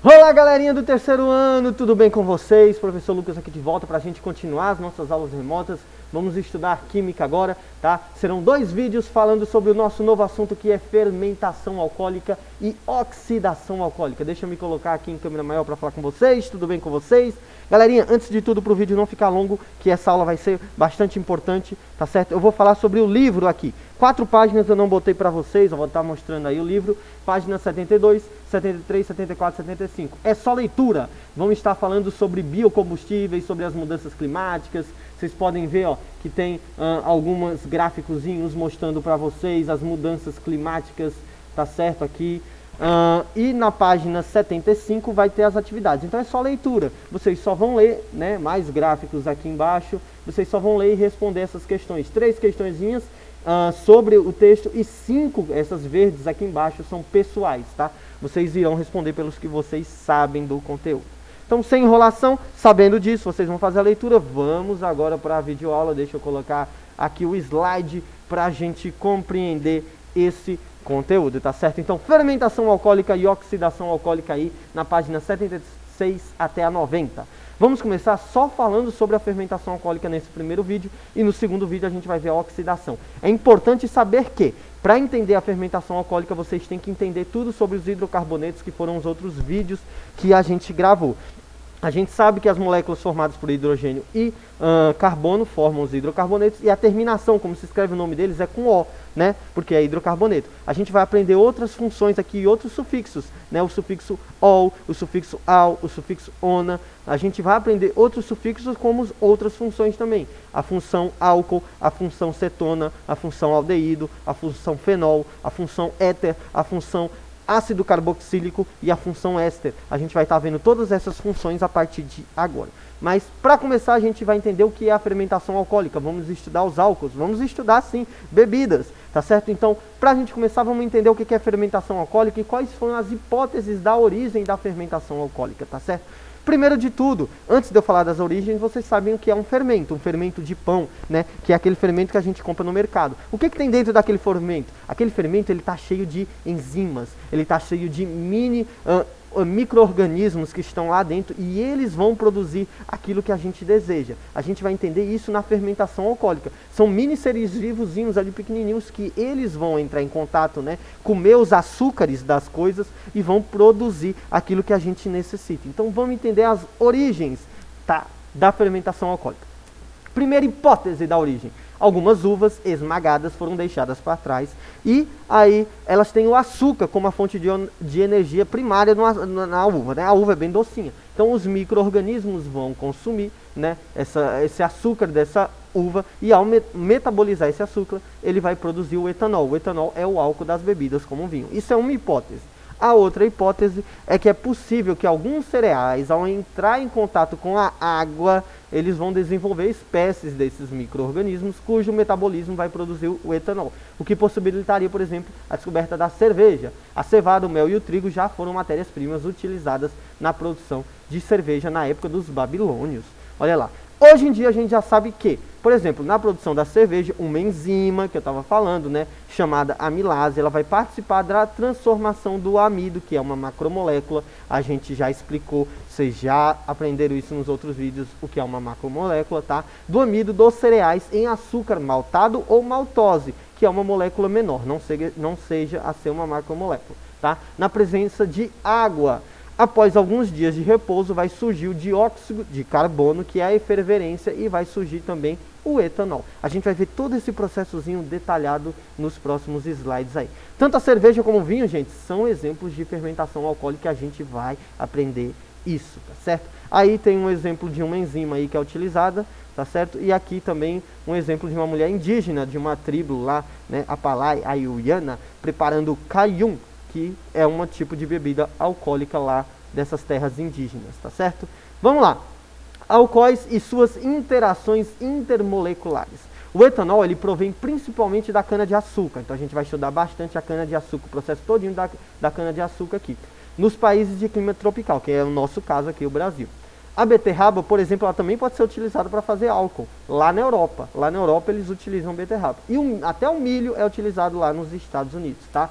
Olá, galerinha do terceiro ano, tudo bem com vocês? Professor Lucas aqui de volta para a gente continuar as nossas aulas remotas. Vamos estudar química agora, tá? Serão 2 vídeos falando sobre o nosso novo assunto, que é fermentação alcoólica e oxidação alcoólica. Deixa eu me colocar aqui em câmera maior para falar com vocês, tudo bem com vocês? Galerinha, antes de tudo, para o vídeo não ficar longo, que essa aula vai ser bastante importante, tá certo? Eu vou falar sobre o livro aqui. 4 páginas eu não botei para vocês, eu vou estar mostrando aí o livro. Páginas 72, 73, 74, 75. É só leitura. Vamos estar falando sobre biocombustíveis, sobre as mudanças climáticas. Vocês podem ver, ó, que tem alguns gráficozinhos mostrando para vocês as mudanças climáticas, tá certo? Aqui. E na página 75 vai ter as atividades. Então é só leitura. Vocês só vão ler, né? Mais gráficos aqui embaixo. Vocês só vão ler e responder essas questões. 3 questõezinhas sobre o texto e 5, essas verdes aqui embaixo, são pessoais, tá? Vocês irão responder pelos que vocês sabem do conteúdo. Então, sem enrolação, sabendo disso, vocês vão fazer a leitura. Vamos agora para a videoaula. Deixa eu colocar aqui o slide para a gente compreender esse conteúdo, tá certo? Então, fermentação alcoólica e oxidação alcoólica aí na página 76 até a 90. Vamos começar só falando sobre a fermentação alcoólica nesse primeiro vídeo, e no segundo vídeo a gente vai ver a oxidação. É importante saber que, para entender a fermentação alcoólica, vocês têm que entender tudo sobre os hidrocarbonetos, que foram os outros vídeos que a gente gravou. A gente sabe que as moléculas formadas por hidrogênio e carbono formam os hidrocarbonetos, e a terminação, como se escreve o nome deles, é com O, né? Porque é hidrocarboneto. A gente vai aprender outras funções aqui e outros sufixos, né? O sufixo ol, o sufixo al, o sufixo ona. A gente vai aprender outros sufixos como outras funções também. A função álcool, a função cetona, a função aldeído, a função fenol, a função éter, a função ácido carboxílico e a função éster. A gente vai estar vendo todas essas funções a partir de agora. Mas para começar, a gente vai entender o que é a fermentação alcoólica. Vamos estudar os álcools, vamos estudar sim bebidas, tá certo? Então, para a gente começar, vamos entender o que é fermentação alcoólica e quais foram as hipóteses da origem da fermentação alcoólica, tá certo? Primeiro de tudo, antes de eu falar das origens, vocês sabem o que é um fermento de pão, né? Que é aquele fermento que a gente compra no mercado. O que tem dentro daquele fermento? Aquele fermento, ele está cheio de enzimas, ele está cheio de micro-organismos que estão lá dentro, e eles vão produzir aquilo que a gente deseja. A gente vai entender isso na fermentação alcoólica. São mini seres vivozinhos ali pequenininhos que eles vão entrar em contato, né, com os açúcares das coisas e vão produzir aquilo que a gente necessita. Então vamos entender as origens, tá, da fermentação alcoólica. Primeira hipótese da origem: algumas uvas esmagadas foram deixadas para trás, e aí elas têm o açúcar como a fonte de energia primária na uva, né? A uva é bem docinha, então os micro-organismos vão consumir, né, esse açúcar dessa uva, e ao metabolizar esse açúcar, ele vai produzir o etanol. O etanol é o álcool das bebidas, como vinho. Isso é uma hipótese. A outra hipótese é que é possível que alguns cereais, ao entrar em contato com a água, eles vão desenvolver espécies desses micro-organismos cujo metabolismo vai produzir o etanol, o que possibilitaria, por exemplo, a descoberta da cerveja. A cevada, o mel e o trigo já foram matérias-primas utilizadas na produção de cerveja na época dos babilônios. Olha lá. Hoje em dia a gente já sabe que, por exemplo, na produção da cerveja, uma enzima que eu estava falando, né, chamada amilase, ela vai participar da transformação do amido, que é uma macromolécula. A gente já explicou, vocês já aprenderam isso nos outros vídeos, o que é uma macromolécula, tá? Do amido dos cereais em açúcar maltado ou maltose, que é uma molécula menor, não seja a ser uma macromolécula, tá? Na presença de água. Após alguns dias de repouso, vai surgir o dióxido de carbono, que é a efervescência, e vai surgir também o etanol. A gente vai ver todo esse processozinho detalhado nos próximos slides aí. Tanto a cerveja como o vinho, gente, são exemplos de fermentação alcoólica, que a gente vai aprender isso, tá certo? Aí tem um exemplo de uma enzima aí que é utilizada, tá certo? E aqui também um exemplo de uma mulher indígena, de uma tribo lá, né, Apalai, Ayuyana, preparando caium, que é um tipo de bebida alcoólica lá dessas terras indígenas, tá certo? Vamos lá. Álcoois e suas interações intermoleculares. O etanol, ele provém principalmente da cana-de-açúcar, então a gente vai estudar bastante a cana-de-açúcar, o processo todinho da cana-de-açúcar aqui, nos países de clima tropical, que é o nosso caso aqui, o Brasil. A beterraba, por exemplo, ela também pode ser utilizada para fazer álcool, lá na Europa. Lá na Europa eles utilizam beterraba. E até o milho é utilizado lá nos Estados Unidos, tá?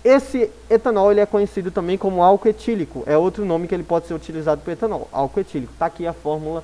Esse etanol ele é conhecido também como álcool etílico, é outro nome que ele pode ser utilizado para etanol, álcool etílico. Está aqui a fórmula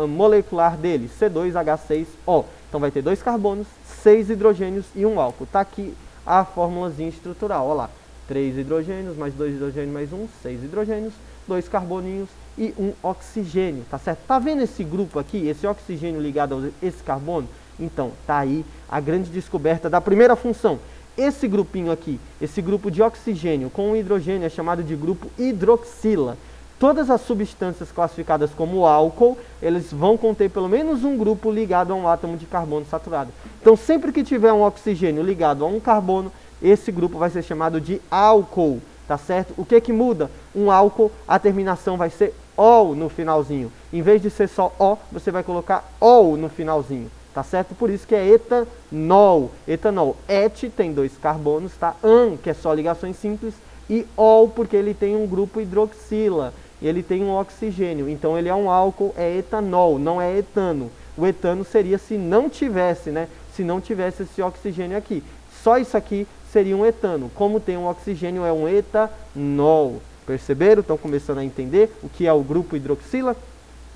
molecular dele, C2H6O. Então vai ter 2 carbonos, 6 hidrogênios e um álcool. Está aqui a fórmulazinha estrutural, olha lá. 3 hidrogênios, mais 2 hidrogênios, mais 1, 6 hidrogênios, 2 carboninhos e um oxigênio, tá certo? Tá vendo esse grupo aqui, esse oxigênio ligado a esse carbono? Então, tá aí a grande descoberta da primeira função. Esse grupinho aqui, esse grupo de oxigênio com o hidrogênio é chamado de grupo hidroxila. Todas as substâncias classificadas como álcool, eles vão conter pelo menos um grupo ligado a um átomo de carbono saturado. Então, sempre que tiver um oxigênio ligado a um carbono, esse grupo vai ser chamado de álcool, tá certo? O que que muda? Um álcool, a terminação vai ser ol no finalzinho. Em vez de ser só O, você vai colocar ol no finalzinho, tá certo? Por isso que é etanol. Etanol, et tem 2 carbonos, tá? An, que é só ligações simples, e ol, porque ele tem um grupo hidroxila, e ele tem um oxigênio. Então ele é um álcool, é etanol, não é etano. O etano seria se não tivesse, né? Se não tivesse esse oxigênio aqui. Só isso aqui seria um etano. Como tem um oxigênio, é um etanol. Perceberam? Estão começando a entender o que é o grupo hidroxila?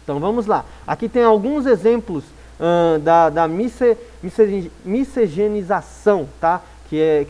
Então vamos lá. Aqui tem alguns exemplos da miscigenização, tá? Que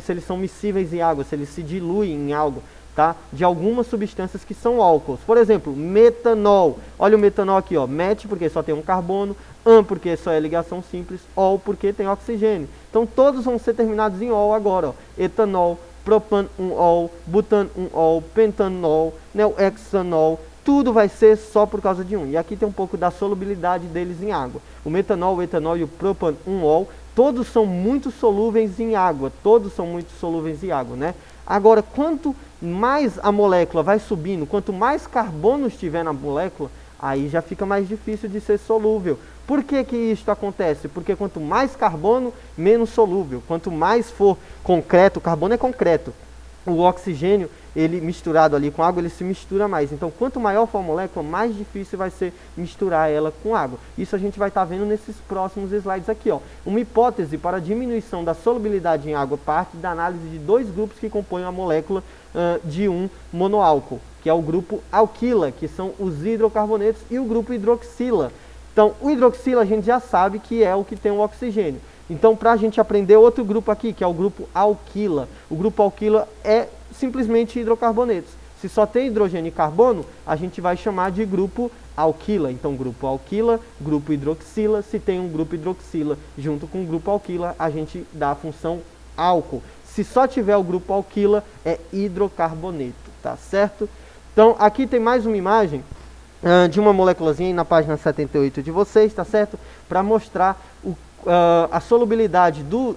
se eles são miscíveis em água, se eles se diluem em algo, tá? De algumas substâncias que são álcools. Por exemplo, metanol. Olha o metanol aqui, ó. Met porque só tem um carbono, an porque só é ligação simples, ol porque tem oxigênio. Então todos vão ser terminados em ol agora, ó. Etanol, propan-1-ol, butan-1-ol, pentanol, hexanol. Tudo vai ser só por causa de um. E aqui tem um pouco da solubilidade deles em água. O metanol, o etanol e o propan-1-ol, todos são muito solúveis em água. Todos são muito solúveis em água, né? Agora, quanto mais a molécula vai subindo, quanto mais carbonos tiver na molécula, aí já fica mais difícil de ser solúvel. Por que que isso acontece? Porque quanto mais carbono, menos solúvel. Quanto mais for concreto, o carbono é concreto. O oxigênio, ele misturado ali com água, ele se mistura mais. Então, quanto maior for a molécula, mais difícil vai ser misturar ela com água. Isso a gente vai estar vendo nesses próximos slides aqui, ó. Uma hipótese para a diminuição da solubilidade em água parte da análise de 2 grupos que compõem a molécula de um monoálcool, que é o grupo alquila, que são os hidrocarbonetos, e o grupo hidroxila. Então, o hidroxila a gente já sabe que é o que tem o oxigênio. Então, para a gente aprender outro grupo aqui, que é o grupo alquila. O grupo alquila é simplesmente hidrocarbonetos. Se só tem hidrogênio e carbono, a gente vai chamar de grupo alquila. Então, grupo alquila, grupo hidroxila. Se tem um grupo hidroxila junto com o grupo alquila, a gente dá a função álcool. Se só tiver o grupo alquila, é hidrocarboneto, tá certo? Então, aqui tem mais uma imagem de uma moléculazinha na página 78 de vocês, tá certo? Para mostrar a solubilidade do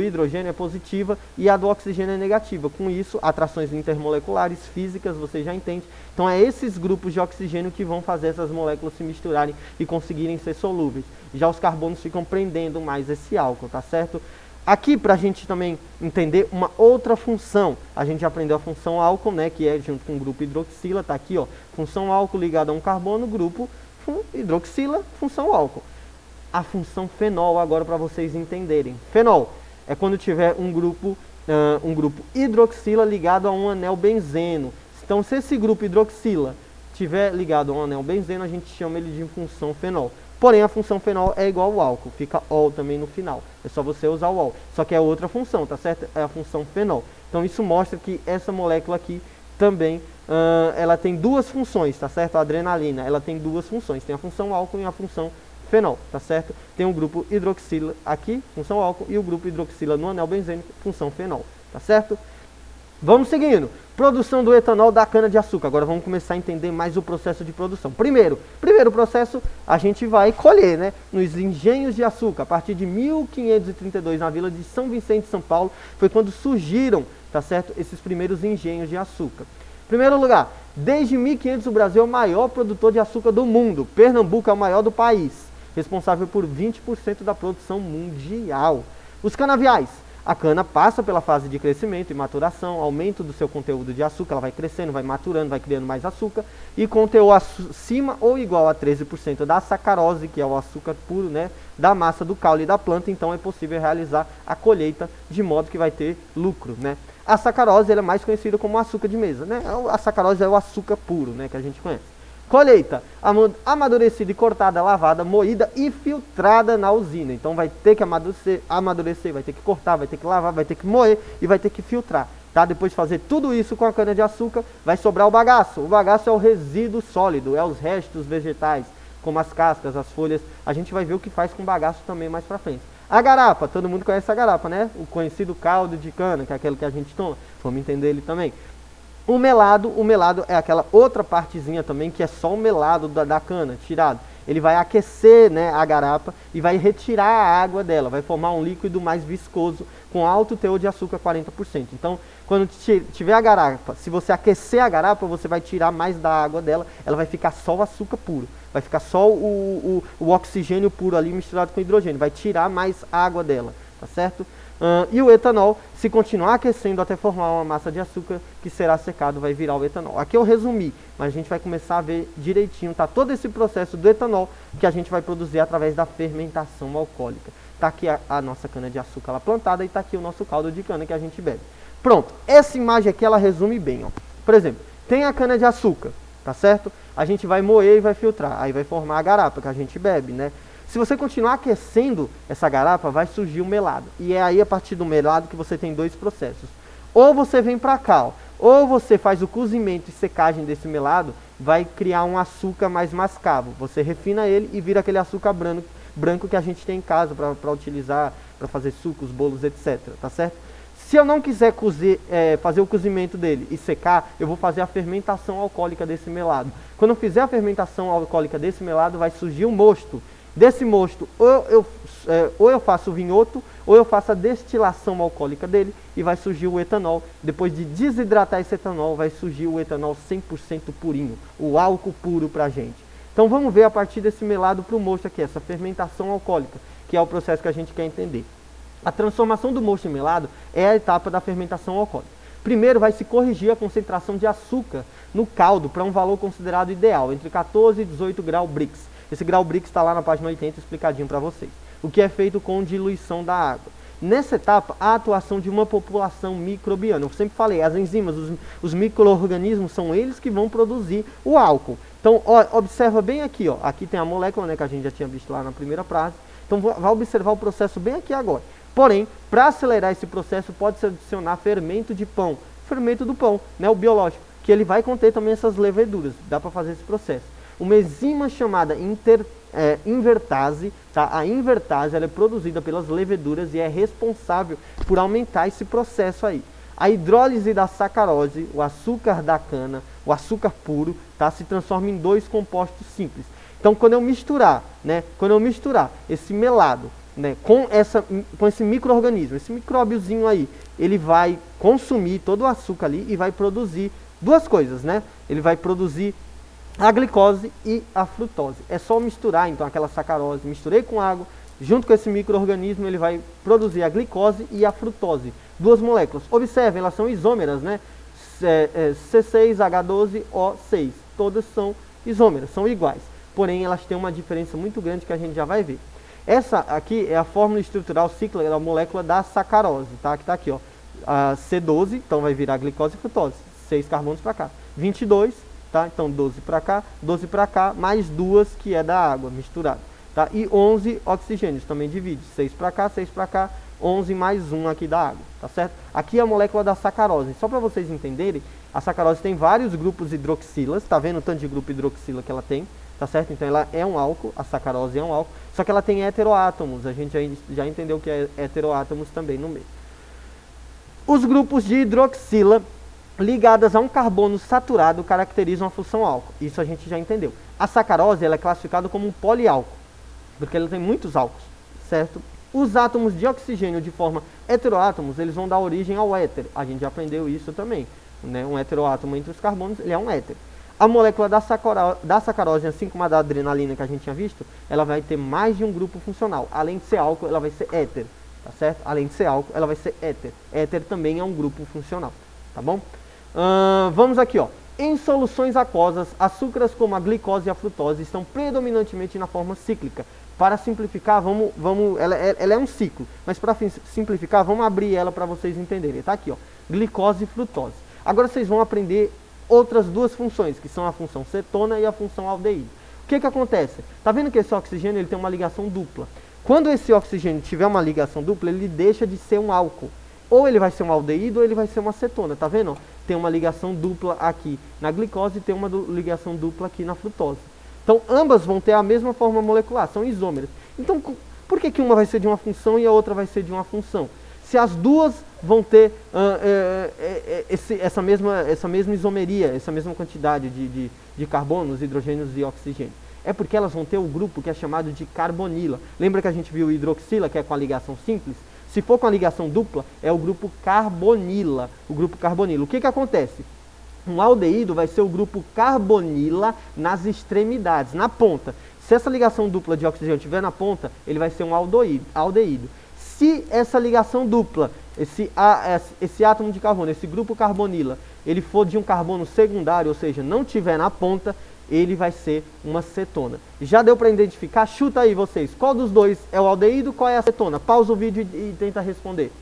hidrogênio é positiva e a do oxigênio é negativa. Com isso, atrações intermoleculares físicas, você já entende. Então, é esses grupos de oxigênio que vão fazer essas moléculas se misturarem e conseguirem ser solúveis. Já os carbonos ficam prendendo mais esse álcool, tá certo? Aqui, para a gente também entender uma outra função, a gente aprendeu a função álcool, né, que é junto com o grupo hidroxila, tá aqui, ó, função álcool ligada a um carbono, grupo hidroxila, função álcool. A função fenol agora para vocês entenderem. Fenol é quando tiver um grupo hidroxila ligado a um anel benzeno. Então, se esse grupo hidroxila tiver ligado a um anel benzeno, a gente chama ele de função fenol. Porém, a função fenol é igual ao álcool, fica ol também no final. É só você usar o ol. Só que é outra função, tá certo? É a função fenol. Então, isso mostra que essa molécula aqui também, ela tem 2 funções, tá certo? A adrenalina, ela tem 2 funções. Tem a função álcool e a função fenol, tá certo? Tem um grupo hidroxila aqui, função álcool, e o grupo hidroxila no anel benzênico, função fenol, tá certo? Vamos seguindo. Produção do etanol da cana-de-açúcar. Agora vamos começar a entender mais o processo de produção. Primeiro processo, a gente vai colher, né? Nos engenhos de açúcar. A partir de 1532, na vila de São Vicente, São Paulo, foi quando surgiram, tá certo? Esses primeiros engenhos de açúcar. Primeiro lugar, desde 1500 o Brasil é o maior produtor de açúcar do mundo. Pernambuco é o maior do país, responsável por 20% da produção mundial. Os canaviais. A cana passa pela fase de crescimento e maturação, aumento do seu conteúdo de açúcar, ela vai crescendo, vai maturando, vai criando mais açúcar, e com teor acima ou igual a 13% da sacarose, que é o açúcar puro, né, da massa do caule da planta, então é possível realizar a colheita de modo que vai ter lucro, né. A sacarose ela é mais conhecida como açúcar de mesa, né? A sacarose é o açúcar puro, né, que a gente conhece. Colheita, amadurecida e cortada, lavada, moída e filtrada na usina. Então vai ter que amadurecer, vai ter que cortar, vai ter que lavar, vai ter que moer e vai ter que filtrar. Tá? Depois de fazer tudo isso com a cana de açúcar, vai sobrar o bagaço. O bagaço é o resíduo sólido, é os restos vegetais, como as cascas, as folhas. A gente vai ver o que faz com o bagaço também mais pra frente. A garapa, todo mundo conhece a garapa, né? O conhecido caldo de cana, que é aquele que a gente toma. Vamos entender ele também. O melado é aquela outra partezinha também, que é só o melado da cana, tirado. Ele vai aquecer, né, a garapa e vai retirar a água dela, vai formar um líquido mais viscoso, com alto teor de açúcar, 40%. Então, quando tiver a garapa, se você aquecer a garapa, você vai tirar mais da água dela, ela vai ficar só o açúcar puro. Vai ficar só o oxigênio puro ali misturado com hidrogênio, vai tirar mais água dela, tá certo? E o etanol, se continuar aquecendo até formar uma massa de açúcar que será secado, vai virar o etanol. Aqui eu resumi, mas a gente vai começar a ver direitinho, tá? Todo esse processo do etanol que a gente vai produzir através da fermentação alcoólica. Tá aqui a nossa cana de açúcar lá plantada e tá aqui o nosso caldo de cana que a gente bebe. Pronto, essa imagem aqui ela resume bem, ó. Por exemplo, tem a cana de açúcar, tá certo? A gente vai moer e vai filtrar, aí vai formar a garapa que a gente bebe, né? Se você continuar aquecendo essa garapa, vai surgir o melado. E é aí a partir do melado que você tem dois processos. Ou você vem para cá, ó, ou você faz o cozimento e secagem desse melado, vai criar um açúcar mais mascavo. Você refina ele e vira aquele açúcar branco que a gente tem em casa para utilizar, para fazer sucos, bolos, etc. Tá certo? Se eu não quiser fazer o cozimento dele e secar, eu vou fazer a fermentação alcoólica desse melado. Quando eu fizer a fermentação alcoólica desse melado, vai surgir um mosto. Desse mosto, ou eu faço o vinhoto, ou eu faço a destilação alcoólica dele e vai surgir o etanol. Depois de desidratar esse etanol, vai surgir o etanol 100% purinho, o álcool puro pra gente. Então vamos ver a partir desse melado para o mosto aqui, essa fermentação alcoólica, que é o processo que a gente quer entender. A transformação do mosto em melado é a etapa da fermentação alcoólica. Primeiro vai se corrigir a concentração de açúcar no caldo para um valor considerado ideal, entre 14 e 18 graus Brix. Esse grau Brix está lá na página 80 explicadinho para vocês. O que é feito com diluição da água. Nessa etapa, a atuação de uma população microbiana. Eu sempre falei, as enzimas, os micro-organismos são eles que vão produzir o álcool. Então, ó, observa bem aqui, ó. Aqui tem a molécula, né, que a gente já tinha visto lá na primeira frase. Então, vai observar o processo bem aqui agora. Porém, para acelerar esse processo, pode-se adicionar fermento de pão. Fermento do pão, né, o biológico, que ele vai conter também essas leveduras. Dá para fazer esse processo. Uma enzima chamada invertase, tá? A invertase ela é produzida pelas leveduras e é responsável por aumentar esse processo aí. A hidrólise da sacarose, o açúcar da cana, o açúcar puro, tá? Se transforma em dois compostos simples. Então, quando eu misturar esse melado, né, com esse micro-organismo, esse micróbiozinho aí, ele vai consumir todo o açúcar ali e vai produzir duas coisas, né? Ele vai produzir a glicose e a frutose. É só misturar, então, aquela sacarose, misturei com água, junto com esse micro-organismo, ele vai produzir a glicose e a frutose. Duas moléculas. Observem, elas são isômeras, né? C6H12O6. Todas são isômeras, são iguais. Porém, elas têm uma diferença muito grande que a gente já vai ver. Essa aqui é a fórmula estrutural cíclica da molécula da sacarose, tá? Que está aqui, ó. A C12, então vai virar glicose e frutose. 6 carbonos para cá. 22, tá? Então 12 para cá, mais 2 que é da água misturada, tá? E 11 oxigênios, também divide. 6 para cá, 11 mais 1 aqui da água, tá certo? Aqui é a molécula da sacarose. Só para vocês entenderem, a sacarose tem vários grupos hidroxilas, tá vendo o tanto de grupo hidroxila que ela tem? Tá certo? Então ela é um álcool, a sacarose é um álcool, só que ela tem heteroátomos, a gente já entendeu que é heteroátomos também no meio. Os grupos de hidroxila ligadas a um carbono saturado caracterizam a função álcool, isso a gente já entendeu. A sacarose ela é classificada como um poliálcool, porque ela tem muitos álcools, certo? Os átomos de oxigênio de forma heteroátomos, eles vão dar origem ao éter, a gente já aprendeu isso também, né? Um heteroátomo entre os carbonos, ele é um éter. A molécula da sacarose, assim como a da adrenalina que a gente tinha visto, ela vai ter mais de um grupo funcional. Além de ser álcool, ela vai ser éter, tá certo? Além de ser álcool, ela vai ser éter. Éter também é um grupo funcional, tá bom? Vamos aqui, ó. Em soluções aquosas, açúcares como a glicose e a frutose estão predominantemente na forma cíclica. Para simplificar, ela é um ciclo, mas para simplificar, vamos abrir ela para vocês entenderem. Tá aqui, ó. glicose e frutose. Agora vocês vão aprender outras duas funções, que são a função cetona e a função aldeído. O que acontece? Tá vendo que esse oxigênio ele tem uma ligação dupla? Quando esse oxigênio tiver uma ligação dupla, ele deixa de ser um álcool. Ou ele vai ser um aldeído ou ele vai ser uma cetona, tá vendo? Tem uma ligação dupla aqui na glicose e tem uma ligação dupla aqui na frutose. Então ambas vão ter a mesma forma molecular, são isômeros. Então por que uma vai ser de uma função e a outra vai ser de uma função? Se as duas vão ter essa mesma isomeria, essa mesma quantidade de carbonos, hidrogênios e oxigênio. É porque elas vão ter o grupo que é chamado de carbonila. Lembra que a gente viu o hidroxila, que é com a ligação simples? Se for com a ligação dupla, é o grupo carbonila. O grupo carbonila. O que acontece? Um aldeído vai ser o grupo carbonila nas extremidades, na ponta. Se essa ligação dupla de oxigênio estiver na ponta, ele vai ser um aldeído. Se essa ligação dupla, esse átomo de carbono, esse grupo carbonila, ele for de um carbono secundário, ou seja, não tiver na ponta, ele vai ser uma cetona. Já deu para identificar? Chuta aí vocês. Qual dos dois é o aldeído, qual é a cetona? Pausa o vídeo e tenta responder.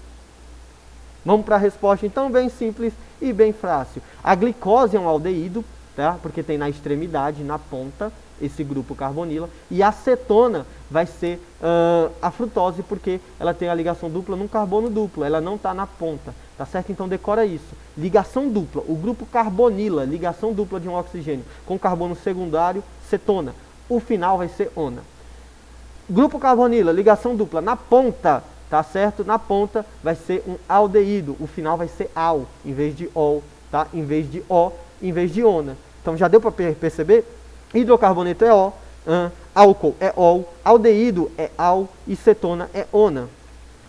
Vamos para a resposta então, bem simples e bem fácil. A glicose é um aldeído, tá? Porque tem na extremidade, na ponta, esse grupo carbonila. E a cetona vai ser a frutose, porque ela tem a ligação dupla num carbono duplo, ela não está na ponta, tá certo? Então decora isso. Ligação dupla, o grupo carbonila, ligação dupla de um oxigênio com carbono secundário, cetona. O final vai ser ona. Grupo carbonila, ligação dupla na ponta, tá certo? Na ponta vai ser um aldeído, o final vai ser al, em vez de ol, tá? Em vez de o, em vez de ona. Então já deu para perceber? Hidrocarboneto é O, álcool é ol, aldeído é al e cetona é ona,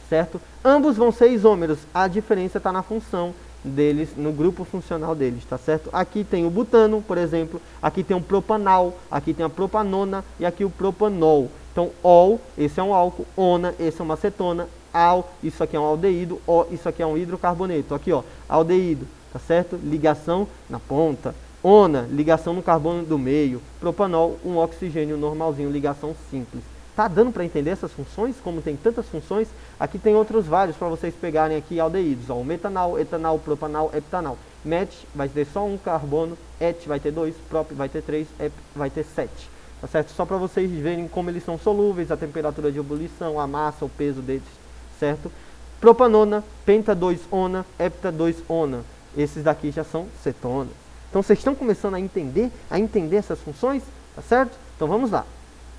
certo? Ambos vão ser isômeros, a diferença está na função deles, no grupo funcional deles, tá certo? Aqui tem o butano, por exemplo, aqui tem o propanal, aqui tem a propanona e aqui o propanol. Então, ol, esse é um álcool, ona, esse é uma cetona, al, isso aqui é um aldeído, o, isso aqui é um hidrocarboneto. Aqui, ó, aldeído, tá certo? Ligação na ponta. Ona, ligação no carbono do meio. Propanol, um oxigênio normalzinho, ligação simples. Tá dando para entender essas funções? Como tem tantas funções, aqui tem outros vários para vocês pegarem aqui aldeídos. Ó, o metanal, etanal, propanal, heptanal. Met vai ter só um carbono, et vai ter 2, prop vai ter 3, ep vai ter 7. Tá certo? Só para vocês verem como eles são solúveis, a temperatura de ebulição, a massa, o peso deles, certo? Propanona, penta 2 ona, hepta 2 ona. Esses daqui já são cetonas. Então vocês estão começando a entender essas funções, tá certo? Então vamos lá.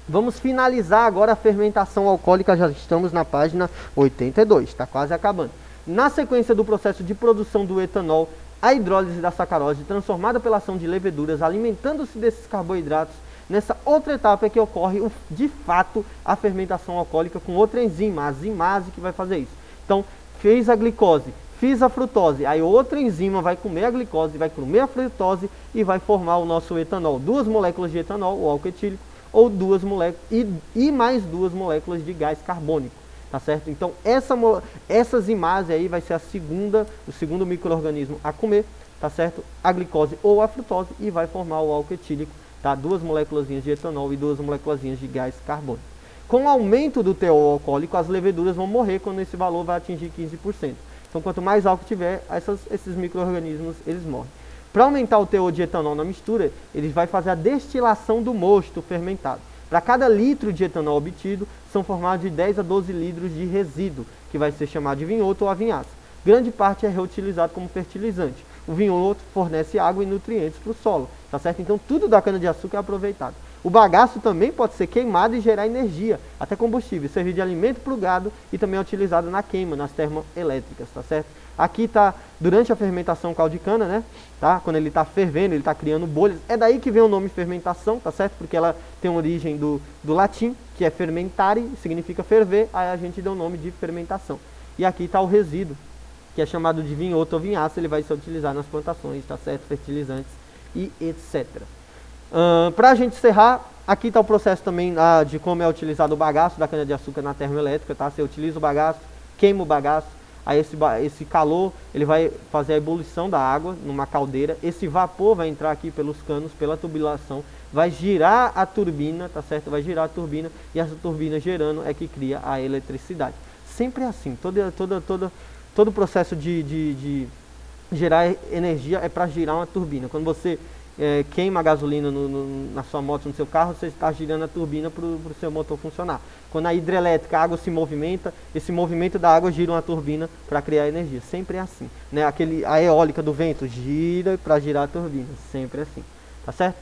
Vamos finalizar agora a fermentação alcoólica, já estamos na página 82, está quase acabando. Na sequência do processo de produção do etanol, a hidrólise da sacarose, transformada pela ação de leveduras, alimentando-se desses carboidratos, nessa outra etapa é que ocorre, de fato, a fermentação alcoólica com outra enzima, a zimase, que vai fazer isso. Então, fez a glicose, fiz a frutose, aí outra enzima vai comer a glicose, vai comer a frutose e vai formar o nosso etanol. 2 moléculas de etanol, o álcool etílico, ou 2 moléculas, e mais 2 moléculas de gás carbônico, tá certo? Então, essa zimase aí vai ser o segundo micro-organismo a comer, tá certo? A glicose ou a frutose e vai formar o álcool etílico, tá? 2 moléculas de etanol e 2 moléculas de gás carbônico. Com o aumento do teor alcoólico, as leveduras vão morrer quando esse valor vai atingir 15%. Então, quanto mais álcool tiver, esses micro-organismos, eles morrem. Para aumentar o teor de etanol na mistura, ele vai fazer a destilação do mosto fermentado. Para cada litro de etanol obtido, são formados de 10 a 12 litros de resíduo, que vai ser chamado de vinhoto ou avinhaço. Grande parte é reutilizado como fertilizante. O vinhoto fornece água e nutrientes para o solo, tá certo? Então, tudo da cana-de-açúcar é aproveitado. O bagaço também pode ser queimado e gerar energia, até combustível, servir de alimento para o gado e também é utilizado na queima, nas termoelétricas, tá certo? Aqui está, durante a fermentação caldicana, né? Tá? Quando ele está fervendo, ele está criando bolhas. É daí que vem o nome fermentação, tá certo? Porque ela tem origem do latim, que é fermentare, significa ferver, aí a gente deu o nome de fermentação. E aqui está o resíduo, que é chamado de vinhoto ou vinhaço, ele vai ser utilizado nas plantações, tá certo? Fertilizantes e etc. Para a gente encerrar, aqui está o processo também de como é utilizado o bagaço da cana-de-açúcar na termoelétrica, tá? Você utiliza o bagaço, queima o bagaço, aí esse calor ele vai fazer a ebulição da água numa caldeira, esse vapor vai entrar aqui pelos canos, pela tubulação, vai girar a turbina, tá certo? Vai girar a turbina e essa turbina gerando é que cria a eletricidade. Sempre é assim, todo o processo de gerar energia é para girar uma turbina. Quando você queima a gasolina na sua moto, no seu carro, você está girando a turbina para o seu motor funcionar. Quando a hidrelétrica, a água se movimenta, esse movimento da água gira uma turbina para criar energia. Sempre é assim, né? A eólica do vento gira para girar a turbina. Sempre é assim, tá certo?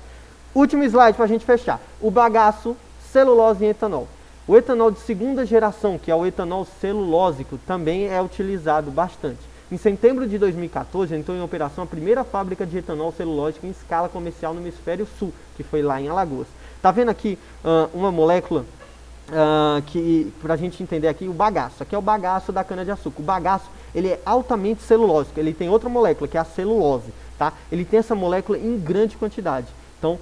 Último slide para a gente fechar. O bagaço, celulose e etanol. O etanol de segunda geração, que é o etanol celulósico, também é utilizado bastante. Em setembro de 2014, entrou em operação a primeira fábrica de etanol celulósico em escala comercial no hemisfério sul, que foi lá em Alagoas. Tá vendo aqui uma molécula que, para a gente entender aqui, o bagaço. Aqui é o bagaço da cana-de-açúcar. O bagaço, ele é altamente celulósico. Ele tem outra molécula, que é a celulose, tá? Ele tem essa molécula em grande quantidade. Então,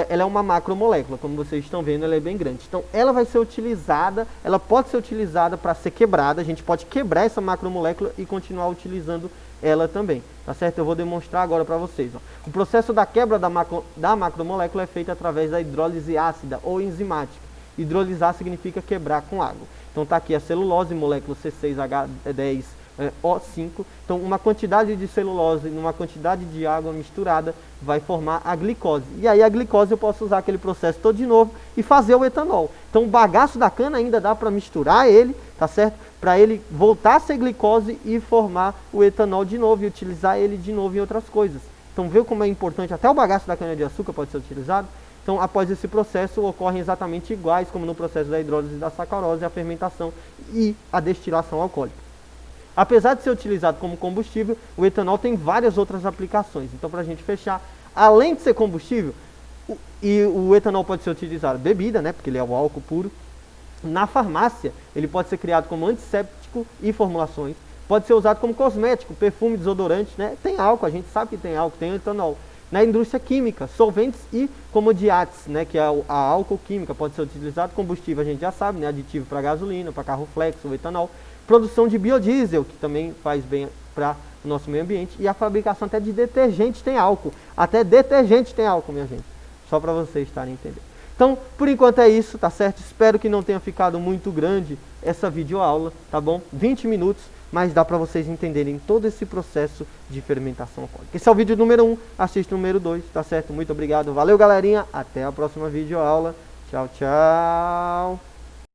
ela é uma macromolécula, como vocês estão vendo, ela é bem grande. Então, ela vai ser utilizada, ela pode ser utilizada para ser quebrada, a gente pode quebrar essa macromolécula e continuar utilizando ela também, tá certo? Eu vou demonstrar agora para vocês. Ó. O processo da quebra da macromolécula é feito através da hidrólise ácida ou enzimática. Hidrolisar significa quebrar com água. Então, está aqui a celulose, molécula C6H10, O5. Então, uma quantidade de celulose numa quantidade de água misturada vai formar a glicose. E aí a glicose eu posso usar aquele processo todo de novo e fazer o etanol. Então, o bagaço da cana ainda dá para misturar ele, tá certo? Para ele voltar a ser glicose e formar o etanol de novo e utilizar ele de novo em outras coisas. Então, viu como é importante? Até o bagaço da cana-de-açúcar pode ser utilizado. Então, após esse processo, ocorrem exatamente iguais como no processo da hidrólise da sacarose, a fermentação e a destilação alcoólica. Apesar de ser utilizado como combustível, o etanol tem várias outras aplicações. Então, para a gente fechar, além de ser combustível, o etanol pode ser utilizado bebida, né, porque ele é o álcool puro. Na farmácia, ele pode ser criado como antisséptico e formulações. Pode ser usado como cosmético, perfume, desodorante, né? Tem álcool, a gente sabe que tem álcool, tem etanol. Na indústria química, solventes e comodiates, né, que é a álcool química, pode ser utilizado. Combustível a gente já sabe, né, aditivo para gasolina, para carro flex, o etanol. Produção de biodiesel, que também faz bem para o nosso meio ambiente. E a fabricação até de detergente tem álcool. Até detergente tem álcool, minha gente. Só para vocês estarem entendendo. Então, por enquanto é isso, tá certo? Espero que não tenha ficado muito grande essa videoaula, tá bom? 20 minutos, mas dá para vocês entenderem todo esse processo de fermentação alcoólica. Esse é o vídeo número 1, assiste o número 2, tá certo? Muito obrigado, valeu galerinha, até a próxima videoaula. Tchau, tchau!